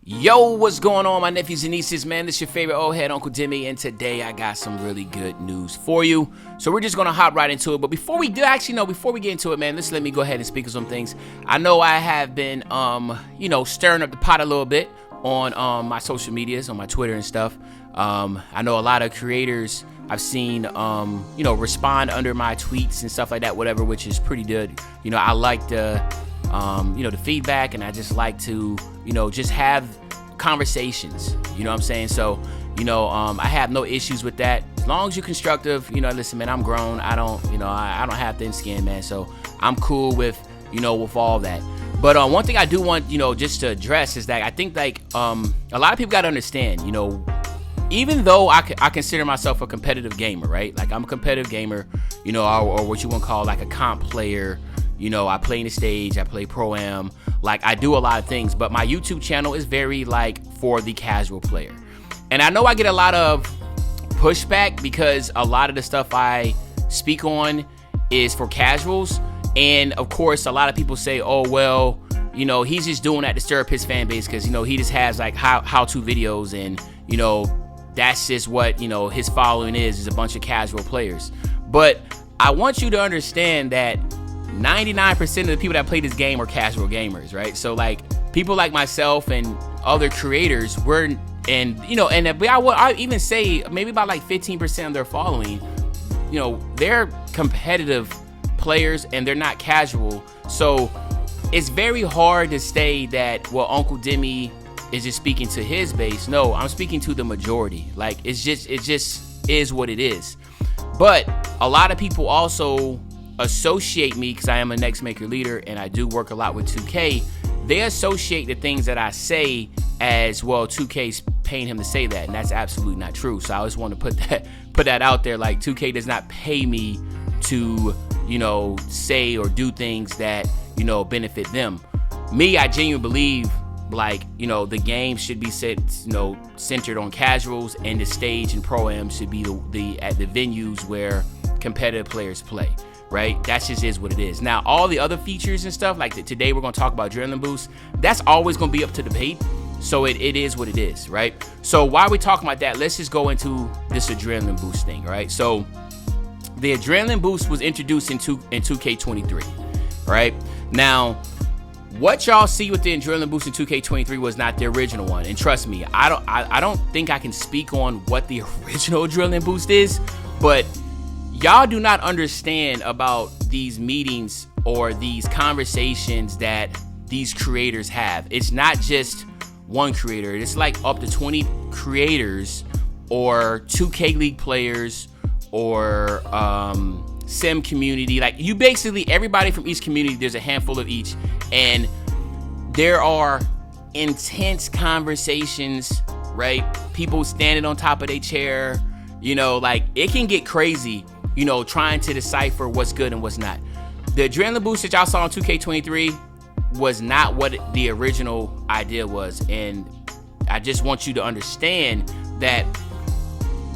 Yo, what's going on, my nephews and nieces, man? This is your favorite old head, Uncle Demi, and today I got some really good news for you. So we're just gonna hop right into it. But before we get into it, man, let me go ahead and speak of some things. I know I have been, stirring up the pot a little bit on my social medias, on my Twitter and stuff. I know a lot of creators I've seen, respond under my tweets and stuff like that, whatever, which is pretty good. You know, I like the feedback, and I just like to, just have conversations, you know what I'm saying? So, I have no issues with that. As long as you're constructive, listen, man, I'm grown. I don't have thin skin, man. So I'm cool with, with all that. But one thing I do want, just to address is that I think a lot of people got to understand, even though I consider myself a competitive gamer, right? Like I'm a competitive gamer, or what you want to call like a comp player. I play in the stage, I play Pro-Am, like I do a lot of things, but my YouTube channel is very like for the casual player. And I know I get a lot of pushback because a lot of the stuff I speak on is for casuals. And of course, a lot of people say, oh, well, he's just doing that to stir up his fan base because, he just has like how-to videos and, that's just what, his following is a bunch of casual players. But I want you to understand that 99% of the people that play this game are casual gamers, right? So like people like myself and other creators I even say maybe about like 15% of their following, they're competitive players and they're not casual. So it's very hard to say that, well, Uncle Demi is just speaking to his base. No, I'm speaking to the majority. Like it just is what it is. But a lot of people also associate me, because I am a Next Maker leader and I do work a lot with 2K. They associate the things that I say as, well, 2K's paying him to say that, and that's absolutely not true. So I just want to put that out there. Like 2K does not pay me to say or do things that benefit them. Me, I genuinely believe the game should be centered on casuals, and the stage and Pro-Am should be at the venues where competitive players play. Right? That just is what it is. Now, all the other features and stuff, like today we're going to talk about Adrenaline Boost, that's always going to be up to debate. So it is what it is, right? So while we're talking about that, let's just go into this Adrenaline Boost thing, right? So the Adrenaline Boost was introduced in 2K23, right? Now, what y'all see with the Adrenaline Boost in 2K23 was not the original one. And trust me, I don't think I can speak on what the original Adrenaline Boost is, but y'all do not understand about these meetings or these conversations that these creators have. It's not just one creator. It's like up to 20 creators or 2K League players or sim community. Like you basically, everybody from each community, there's a handful of each. And there are intense conversations, right? People standing on top of their chair, like it can get crazy. Trying to decipher what's good and what's not. The Adrenaline Boost that y'all saw in 2K23 was not what the original idea was. And I just want you to understand that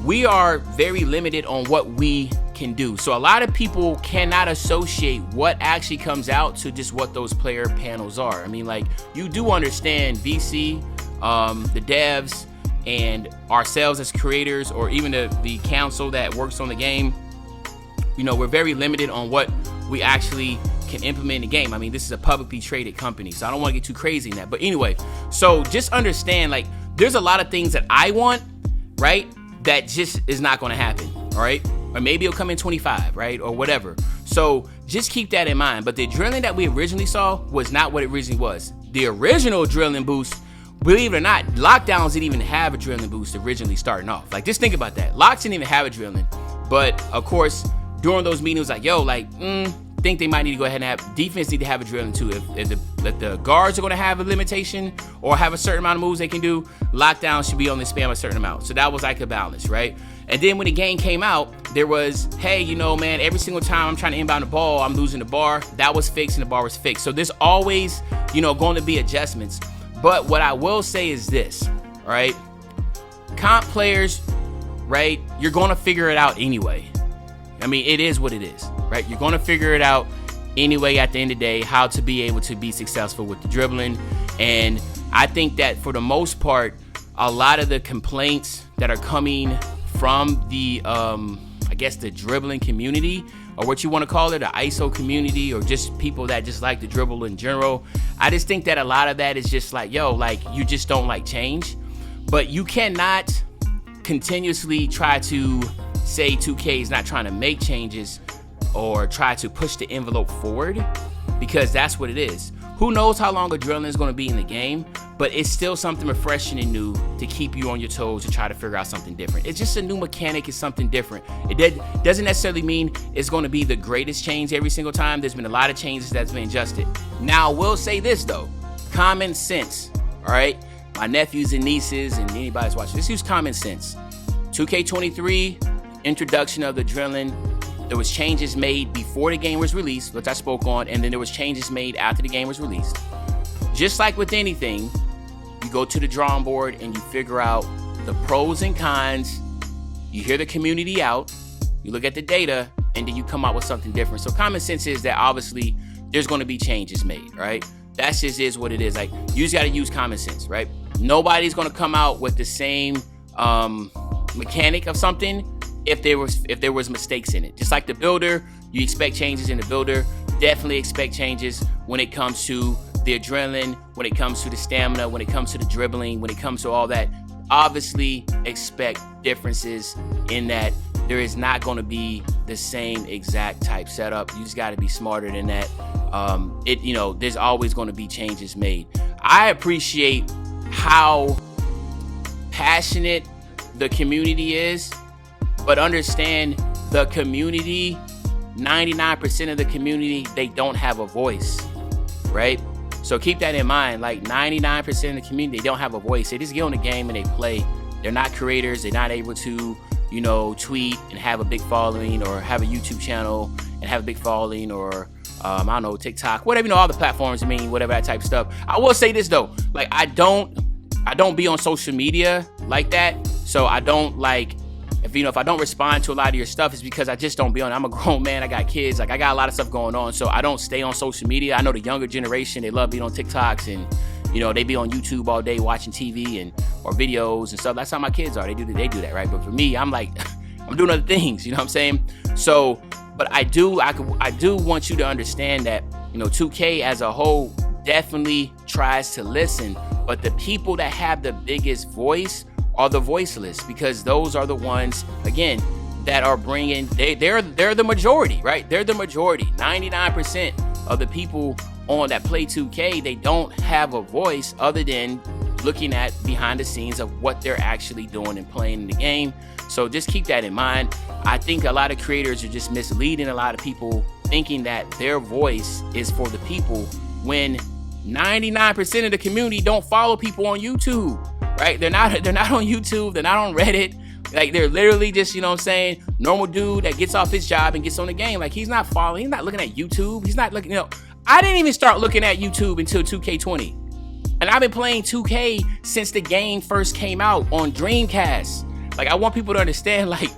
we are very limited on what we can do. So a lot of people cannot associate what actually comes out to just what those player panels are. I mean, like, you do understand VC, the devs, and ourselves as creators, or even the council that works on the game. We're very limited on what we actually can implement in the game. I mean, this is a publicly traded company, so I don't want to get too crazy in that. But anyway, so just understand, like, there's a lot of things that I want, right, that just is not going to happen, all right? Or maybe it'll come in 25, right, or whatever. So just keep that in mind. But the Adrenaline that we originally saw was not what it originally was. The original Adrenaline Boost, believe it or not, Lockdowns didn't even have Adrenaline Boost originally starting off. Like, just think about that. Locks didn't even have Adrenaline. But, of course, during those meetings, like, think they might need to go ahead and have defense need to have Adrenaline too. If the guards are going to have a limitation or have a certain amount of moves they can do, Lockdown should be only spam a certain amount. So that was like a balance, right? And then when the game came out, there was, hey, man, every single time I'm trying to inbound the ball, I'm losing the bar. That was fixed and the bar was fixed. So there's always, going to be adjustments. But what I will say is this, all right? Comp players, right, you're going to figure it out anyway. I mean, it is what it is, right? You're going to figure it out anyway at the end of the day, how to be able to be successful with the dribbling. And I think that for the most part, a lot of the complaints that are coming from the, I guess the dribbling community, or what you want to call it, the ISO community, or just people that just like to dribble in general. I just think that a lot of that is just like, yo, like you just don't like change. But you cannot continuously try to say 2K is not trying to make changes or try to push the envelope forward, because that's what it is. Who knows how long adrenaline is going to be in the game, but it's still something refreshing and new to keep you on your toes to try to figure out something different. It's just a new mechanic, it's something different. It doesn't necessarily mean it's going to be the greatest change every single time. There's been a lot of changes that's been adjusted. Now, I will say this though, common sense, all right? My nephews and nieces and anybody that's watching, just use common sense. 2K23, introduction of the adrenaline. There was changes made before the game was released, which I spoke on, and then there was changes made after the game was released. Just like with anything, you go to the drawing board and you figure out the pros and cons. You hear the community out, you look at the data, and then you come out with something different. So common sense is that obviously there's going to be changes made, right? That just is what it is. Like, you just got to use common sense, right? Nobody's going to come out with the same mechanic of something if there was mistakes in it. Just like the builder, you expect changes in the builder. Definitely expect changes when it comes to the adrenaline, when it comes to the stamina, when it comes to the dribbling, when it comes to all that. Obviously expect differences in that. There is not going to be the same exact type setup. You just got to be smarter than that. There's always going to be changes made. I appreciate how passionate the community is, but understand the community, 99% of the community, they don't have a voice, right? So keep that in mind. Like 99% of the community, they don't have a voice. They just get on the game and they play. They're not creators. They're not able to, tweet and have a big following, or have a YouTube channel and have a big following, or I don't know, TikTok, whatever, all the platforms, whatever that type of stuff. I will say this though, like I don't be on social media like that. So I don't like, if I don't respond to a lot of your stuff, it's because I just don't be on. I'm a grown man. I got kids. Like I got a lot of stuff going on. So I don't stay on social media. I know the younger generation, they love being on TikToks and, they be on YouTube all day watching TV or videos and stuff. That's how my kids are. They do that, right? But for me, I'm like, I'm doing other things, you know what I'm saying? So, but I do want you to understand that, 2K as a whole definitely tries to listen, but the people that have the biggest voice are the voiceless, because those are the ones, again, that are bringing, they're the majority, right? They're the majority. 99% of the people on that play 2K, they don't have a voice other than looking at behind the scenes of what they're actually doing and playing in the game. So just keep that in mind. I think a lot of creators are just misleading a lot of people, thinking that their voice is for the people, when 99% of the community don't follow people on YouTube, right? They're not on YouTube, they're not on Reddit. Like they're literally just, normal dude that gets off his job and gets on the game. Like he's not following, he's not looking at YouTube. He's not looking, I didn't even start looking at YouTube until 2K20. And I've been playing 2K since the game first came out on Dreamcast. Like I want people to understand, like,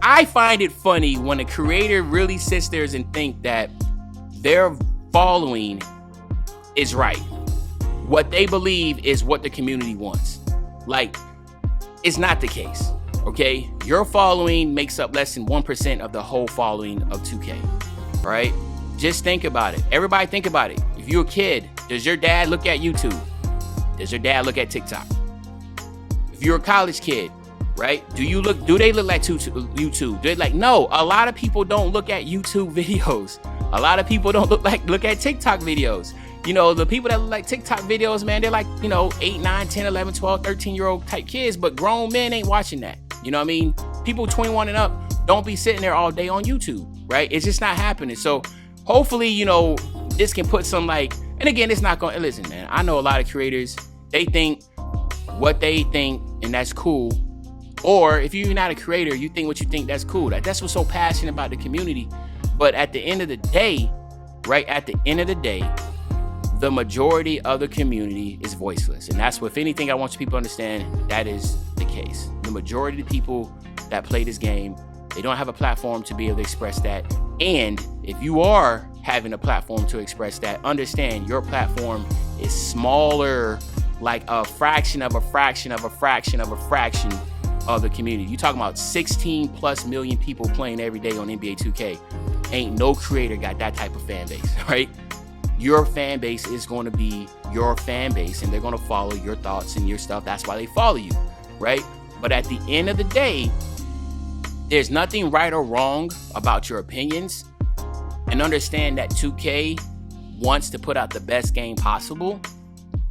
I find it funny when a creator really sits there and think that their following is right. What they believe is what the community wants. Like, it's not the case, okay? Your following makes up less than 1% of the whole following of 2K, right? Just think about it. Everybody think about it. If you're a kid, does your dad look at YouTube? Does your dad look at TikTok? If you're a college kid, right? Do they look like YouTube? They're like, no, a lot of people don't look at YouTube videos. A lot of people don't look at TikTok videos. The people that look like TikTok videos, man, they're like, 8, 9, 10, 11, 12, 13-year-old type kids, but grown men ain't watching that. You know what I mean? People 21 and up don't be sitting there all day on YouTube, right? It's just not happening. So hopefully, this can put some and again, it's not going to, listen, man, I know a lot of creators, they think what they think, and that's cool. Or if you're not a creator, you think what you think, that's cool. That's what's so passionate about the community. But at the end of the day, right, the majority of the community is voiceless. And that's what, if anything, I want you people to understand, that is the case. The majority of the people that play this game, they don't have a platform to be able to express that. And if you are having a platform to express that, understand your platform is smaller like a fraction of a fraction of a fraction of a fraction of the community. You talking about 16 plus million people playing every day on NBA 2K. Ain't no creator got that type of fan base, right? Your fan base is going to be your fan base, and they're going to follow your thoughts and your stuff. That's why they follow you, right? But at the end of the day, there's nothing right or wrong about your opinions. And understand that 2K wants to put out the best game possible,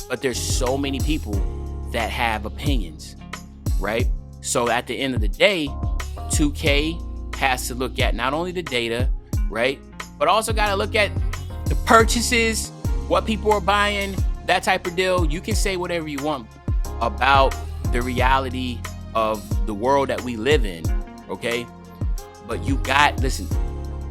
but there's so many people that have opinions, right? So at the end of the day, 2K has to look at not only the data, right, but also got to look at the purchases, what people are buying, that type of deal. You can say whatever you want about the reality of the world that we live in, okay? But you got, listen,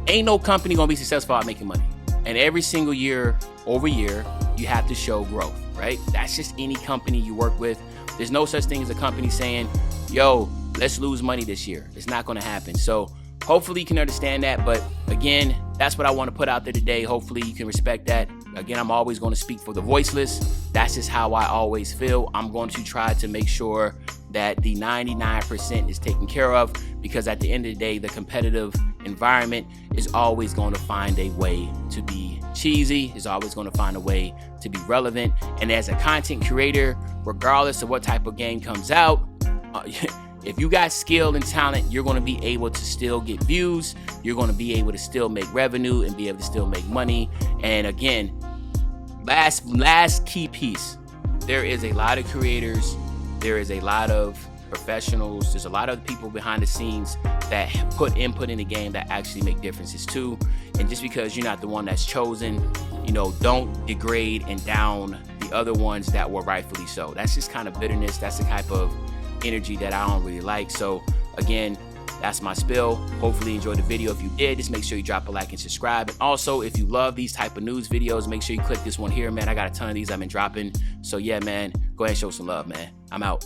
ain't no company gonna be successful at making money. And every single year over year, you have to show growth, right? That's just any company you work with. There's no such thing as a company saying, yo, let's lose money this year. It's not gonna happen. So hopefully you can understand that. But again, that's what I want to put out there today. Hopefully you can respect that. Again, I'm always going to speak for the voiceless. That's just how I always feel. I'm going to try to make sure that the 99% is taken care of, because at the end of the day, the competitive environment is always going to find a way to be cheesy, is always going to find a way to be relevant. And as a content creator, regardless of what type of game comes out, if you got skill and talent, you're going to be able to still get views. You're going to be able to still make revenue and be able to still make money. And again, last key piece, there is a lot of creators. There is a lot of professionals. There's a lot of people behind the scenes that put input in the game that actually make differences too. And just because you're not the one that's chosen, don't degrade and down the other ones that were rightfully so. That's just kind of bitterness. That's the type of energy that I don't really like. So again, that's my spill. Hopefully you enjoyed the video. If you did, just make sure you drop a like and subscribe. And also, if you love these type of news videos, make sure you click this one here, man. I got a ton of these I've been dropping. So yeah, man, go ahead and show some love, man. I'm out.